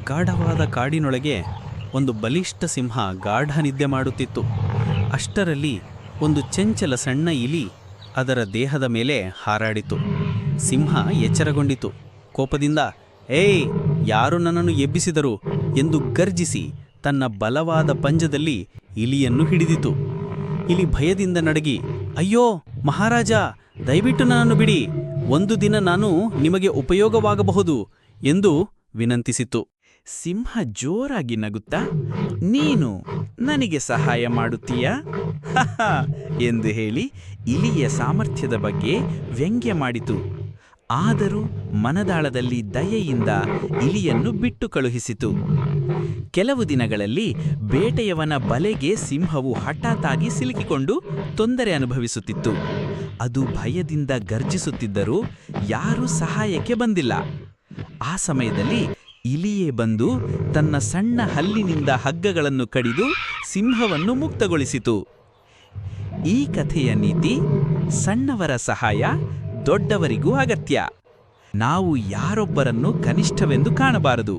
ಗಾಢವಾದ ಕಾಡಿನೊಳಗೆ ಒಂದು ಬಲಿಷ್ಠ ಸಿಂಹ ಗಾಢ ನಿದ್ದೆ ಮಾಡುತ್ತಿತ್ತು. ಅಷ್ಟರಲ್ಲಿ ಒಂದು ಚೆಂಚಲ ಸಣ್ಣ ಇಲಿ ಅದರ ದೇಹದ ಮೇಲೆ ಹಾರಾಡಿತು. ಸಿಂಹ ಎಚ್ಚರಗೊಂಡಿತು. ಕೋಪದಿಂದ, ಏಯ್, ಯಾರು ನನ್ನನ್ನು ಎಬ್ಬಿಸಿದರು ಎಂದು ಗರ್ಜಿಸಿ ತನ್ನ ಬಲವಾದ ಪಂಜದಲ್ಲಿ ಇಲಿಯನ್ನು ಹಿಡಿದಿತು. ಇಲಿ ಭಯದಿಂದ ನಡಗಿ, ಅಯ್ಯೋ ಮಹಾರಾಜ, ದಯವಿಟ್ಟು ನನ್ನನ್ನು ಬಿಡಿ, ಒಂದು ದಿನ ನಾನು ನಿಮಗೆ ಉಪಯೋಗವಾಗಬಹುದು ಎಂದು ವಿನಂತಿಸಿತು. ಸಿಂಹ ಜೋರಾಗಿ ನಗುತ್ತಾ, ನೀನು ನನಗೆ ಸಹಾಯ ಮಾಡುತ್ತೀಯಾ ಎಂದು ಹೇಳಿ ಇಲಿಯ ಸಾಮರ್ಥ್ಯದ ಬಗ್ಗೆ ವ್ಯಂಗ್ಯ ಮಾಡಿತು. ಆದರೂ ಮನದಾಳದಲ್ಲಿ ದಯೆಯಿಂದ ಇಲಿಯನ್ನು ಬಿಟ್ಟು ಕಳುಹಿಸಿತು. ಕೆಲವು ದಿನಗಳಲ್ಲಿ ಬೇಟೆಯವನ ಬಲೆಗೆ ಸಿಂಹವು ಹಠಾತ್ತಾಗಿ ಸಿಲುಕಿಕೊಂಡು ತೊಂದರೆ ಅನುಭವಿಸುತ್ತಿತ್ತು. ಅದು ಭಯದಿಂದ ಗರ್ಜಿಸುತ್ತಿದ್ದರೂ ಯಾರೂ ಸಹಾಯಕ್ಕೆ ಬಂದಿಲ್ಲ. ಆ ಸಮಯದಲ್ಲಿ ಇಲಿಯೇ ಬಂದು ತನ್ನ ಸಣ್ಣ ಹಲ್ಲಿನಿಂದ ಹಗ್ಗಗಳನ್ನು ಕಡಿದು ಸಿಂಹವನ್ನು ಮುಕ್ತಗೊಳಿಸಿತು. ಈ ಕಥೆಯ ನೀತಿ: ಸಣ್ಣವರ ಸಹಾಯ ದೊಡ್ಡವರಿಗೂ ಅಗತ್ಯ. ನಾವು ಯಾರೊಬ್ಬರನ್ನು ಕನಿಷ್ಠವೆಂದು ಕಾಣಬಾರದು.